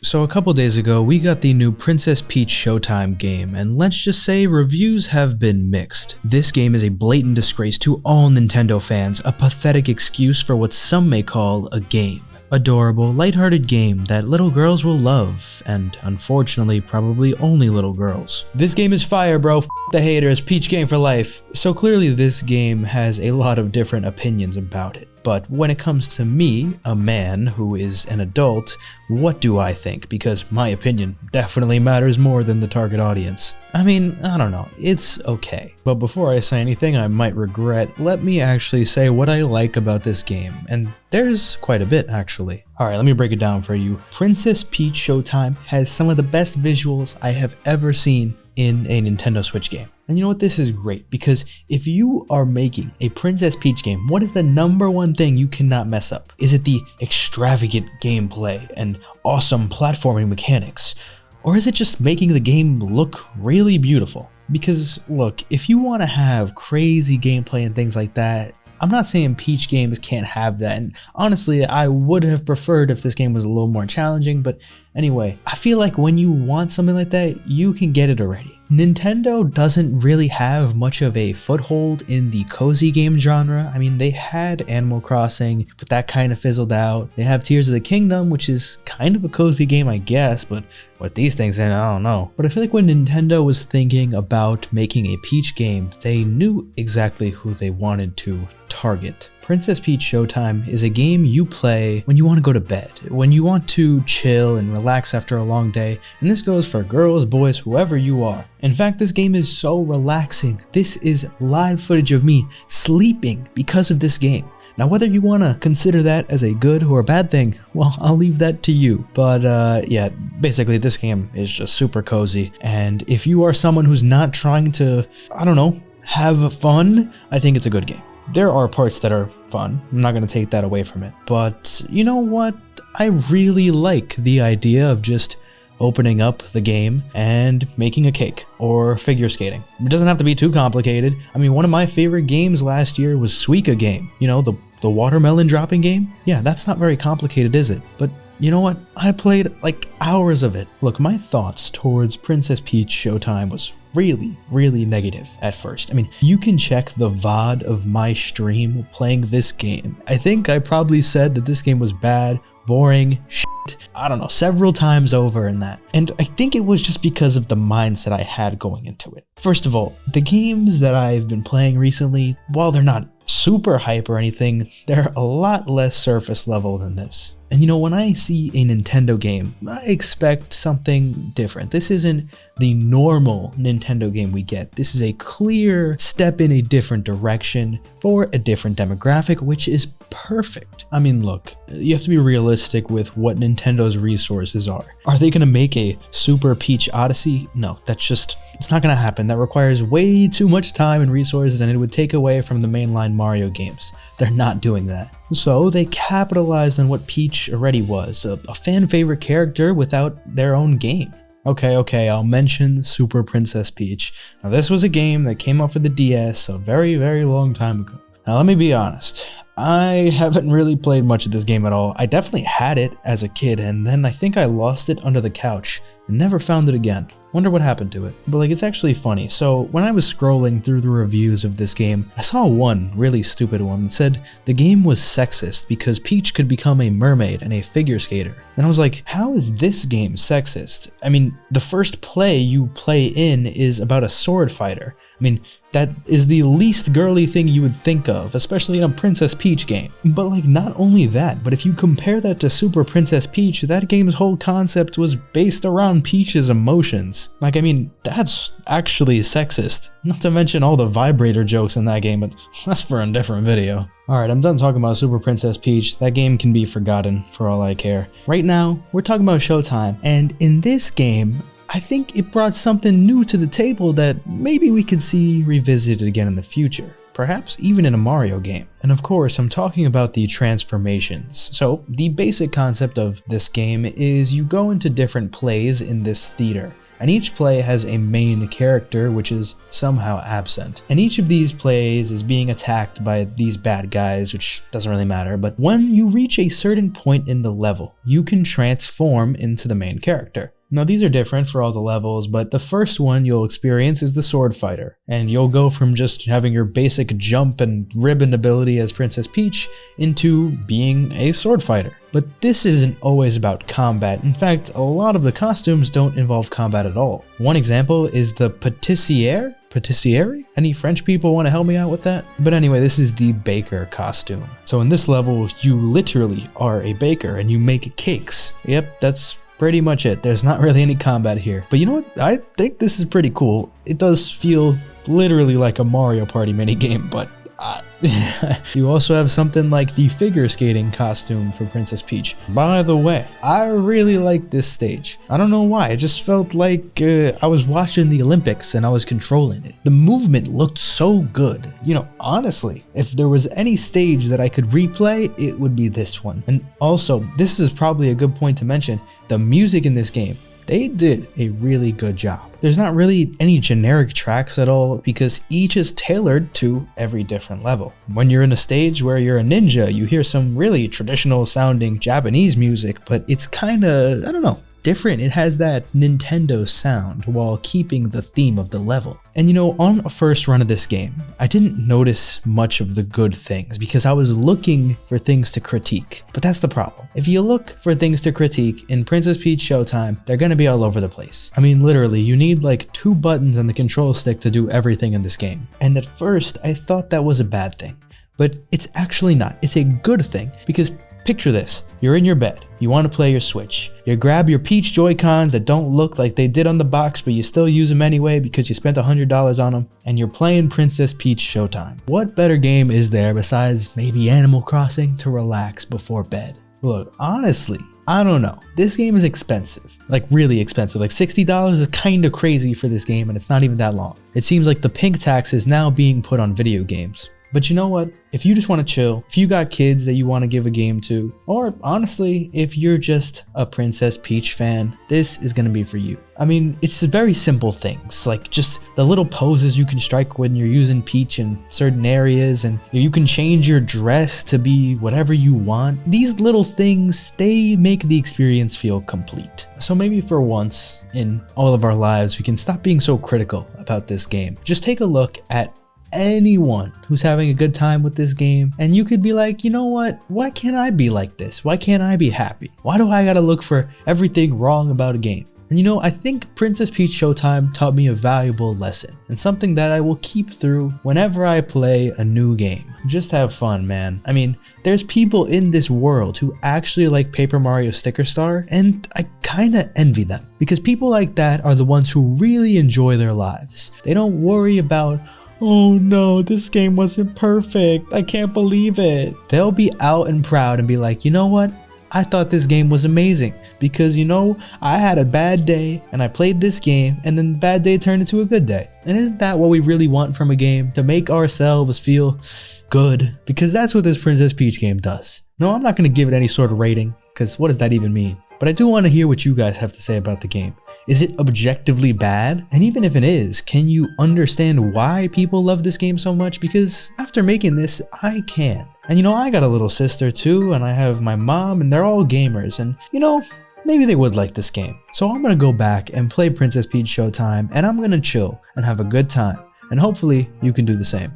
So a couple days ago, we got the new Princess Peach Showtime game, and let's just say reviews have been mixed. This game is a blatant disgrace to all Nintendo fans, a pathetic excuse for what some may call a game. Adorable, lighthearted game that little girls will love, and unfortunately probably only little girls. This game is fire, bro. F the haters, Peach game for life. So clearly this game has a lot of different opinions about it. But when it comes to me, a man who is an adult, what do I think? Because my opinion definitely matters more than the target audience. I mean, I don't know, it's okay. But before I say anything I might regret, let me actually say what I like about this game, and there's quite a bit actually. Alright, let me break it down for you. Princess Peach Showtime has some of the best visuals I have ever seen in a Nintendo Switch game. And you know what, this is great, because if you are making a Princess Peach game, what is the number one thing you cannot mess up? Is it the extravagant gameplay and awesome platforming mechanics? Or is it just making the game look really beautiful? Because look, if you want to have crazy gameplay and things like that, I'm not saying Peach games can't have that, and honestly I would have preferred if this game was a little more challenging, but anyway, I feel like when you want something like that, you can get it already. Nintendo doesn't really have much of a foothold in the cozy game genre. I mean, they had Animal Crossing, but that kind of fizzled out. They have Tears of the Kingdom, which is kind of a cozy game, I guess, but what these things in, I don't know. But I feel like when Nintendo was thinking about making a Peach game, they knew exactly who they wanted to target. Princess Peach Showtime is a game you play when you want to go to bed, when you want to chill and relax after a long day, and this goes for girls, boys, whoever you are. In fact, this game is so relaxing. This is live footage of me sleeping because of this game. Now, whether you want to consider that as a good or a bad thing, well, I'll leave that to you. But yeah, basically this game is just super cozy, and if you are someone who's not trying to, I don't know, have fun, I think it's a good game. There are parts that are fun, I'm not going to take that away from it, but you know what, I really like the idea of just opening up the game and making a cake or figure skating. It doesn't have to be too complicated. I mean, one of my favorite games last year was Suika game, you know, the watermelon dropping game. Yeah, that's not very complicated, is it? But you know what, I played like hours of it. Look, my thoughts towards Princess Peach Showtime was really negative at first. I mean, you can check the VOD of my stream playing this game. I think I probably said that this game was bad, boring, shit, I don't know, several times over in that. And I think it was just because of the mindset I had going into it. First of all, the games that I've been playing recently, while they're not super hype or anything, they're a lot less surface level than this. And you know, when I see a Nintendo game, I expect something different. This isn't the normal Nintendo game we get. This is a clear step in a different direction for a different demographic, which is perfect. I mean, look, you have to be realistic with what Nintendo's resources are. Are they going to make a Super Peach Odyssey? No, it's not going to happen. That requires way too much time and resources, and it would take away from the mainline Mario games. They're not doing that. So they capitalized on what Peach already was, a fan favorite character without their own game. Okay, I'll mention Super Princess Peach. Now, this was a game that came out for the DS a very long time ago. Now, let me be honest. I haven't really played much of this game at all. I definitely had it as a kid, and then I think I lost it under the couch and never found it again. Wonder what happened to it. But like, it's actually funny. So when I was scrolling through the reviews of this game, I saw one really stupid one that said the game was sexist because Peach could become a mermaid and a figure skater. And I was like, how is this game sexist? I mean, the first play you play in is about a sword fighter. I mean, that is the least girly thing you would think of, especially in a Princess Peach game. But like, not only that, but if you compare that to Super Princess Peach, that game's whole concept was based around Peach's emotions. Like, I mean, that's actually sexist. Not to mention all the vibrator jokes in that game, but that's for a different video. Alright, I'm done talking about Super Princess Peach. That game can be forgotten for all I care. Right now, we're talking about Showtime, and in this game, I think it brought something new to the table that maybe we could see revisited again in the future. Perhaps even in a Mario game. And of course, I'm talking about the transformations. So, the basic concept of this game is you go into different plays in this theater. and each play has a main character which is somehow absent. And each of these plays is being attacked by these bad guys, which doesn't really matter, but when you reach a certain point in the level, you can transform into the main character. Now these are different for all the levels, but the first one you'll experience is the Sword Fighter, and you'll go from just having your basic jump and ribbon ability as Princess Peach into being a sword fighter. But this isn't always about combat. In fact, a lot of the costumes don't involve combat at all. One example is the Patissiere? Patissiere? Any French people want to help me out with that? But anyway, this is the baker costume. So in this level, you literally are a baker and you make cakes. Yep, that's pretty much it. There's not really any combat here. But you know what? I think this is pretty cool. It does feel literally like a Mario Party minigame, but you also have something like the figure skating costume for Princess Peach. By the way, I really like this stage. I don't know why, it just felt like I was watching the Olympics and I was controlling it. The movement looked so good. You know, honestly, if there was any stage that I could replay, it would be this one. And also, this is probably a good point to mention, the music in this game. They did a really good job. There's not really any generic tracks at all because each is tailored to every different level. When you're in a stage where you're a ninja, you hear some really traditional sounding Japanese music, but it's kinda, I don't know, different. It has that Nintendo sound while keeping the theme of the level. And you know, on a first run of this game, I didn't notice much of the good things because I was looking for things to critique. But that's the problem. If you look for things to critique in Princess Peach Showtime, they're gonna be all over the place. I mean, literally, you need like 2 buttons on the control stick to do everything in this game. And at first, I thought that was a bad thing. But it's actually not. It's a good thing because picture this, you're in your bed, you want to play your Switch, you grab your Peach Joy-Cons that don't look like they did on the box but you still use them anyway because you spent $100 on them, and you're playing Princess Peach Showtime. What better game is there besides maybe Animal Crossing to relax before bed? Look, honestly, I don't know. This game is expensive, like really expensive. Like $60 is kind of crazy for this game and it's not even that long. It seems like the pink tax is now being put on video games. But you know what? If you just want to chill, if you got kids that you want to give a game to, or honestly, if you're just a Princess Peach fan, this is going to be for you. I mean, it's very simple things, like just the little poses you can strike when you're using Peach in certain areas, and you can change your dress to be whatever you want. These little things, they make the experience feel complete. So maybe for once in all of our lives, we can stop being so critical about this game. Just take a look at anyone who's having a good time with this game, and you could be like, you know what, why can't I be like this? Why can't I be happy? Why do I gotta look for everything wrong about a game? And you know, I think Princess Peach Showtime taught me a valuable lesson, and something that I will keep through whenever I play a new game. Just have fun, man. I mean, there's people in this world who actually like Paper Mario Sticker Star, and I kinda envy them, because people like that are the ones who really enjoy their lives. They don't worry about, oh no, this game wasn't perfect, I can't believe it. They'll be out and proud and be like, you know what? I thought this game was amazing because, you know, I had a bad day and I played this game and then the bad day turned into a good day. And isn't that what we really want from a game? To make ourselves feel good? Because that's what this Princess Peach game does. No, I'm not going to give it any sort of rating because what does that even mean? But I do want to hear what you guys have to say about the game. Is it objectively bad? And even if it is, can you understand why people love this game so much? Because after making this, I can. And you know, I got a little sister too, and I have my mom, and they're all gamers, and you know, maybe they would like this game. So I'm gonna go back and play Princess Peach Showtime, and I'm gonna chill and have a good time. And hopefully you can do the same.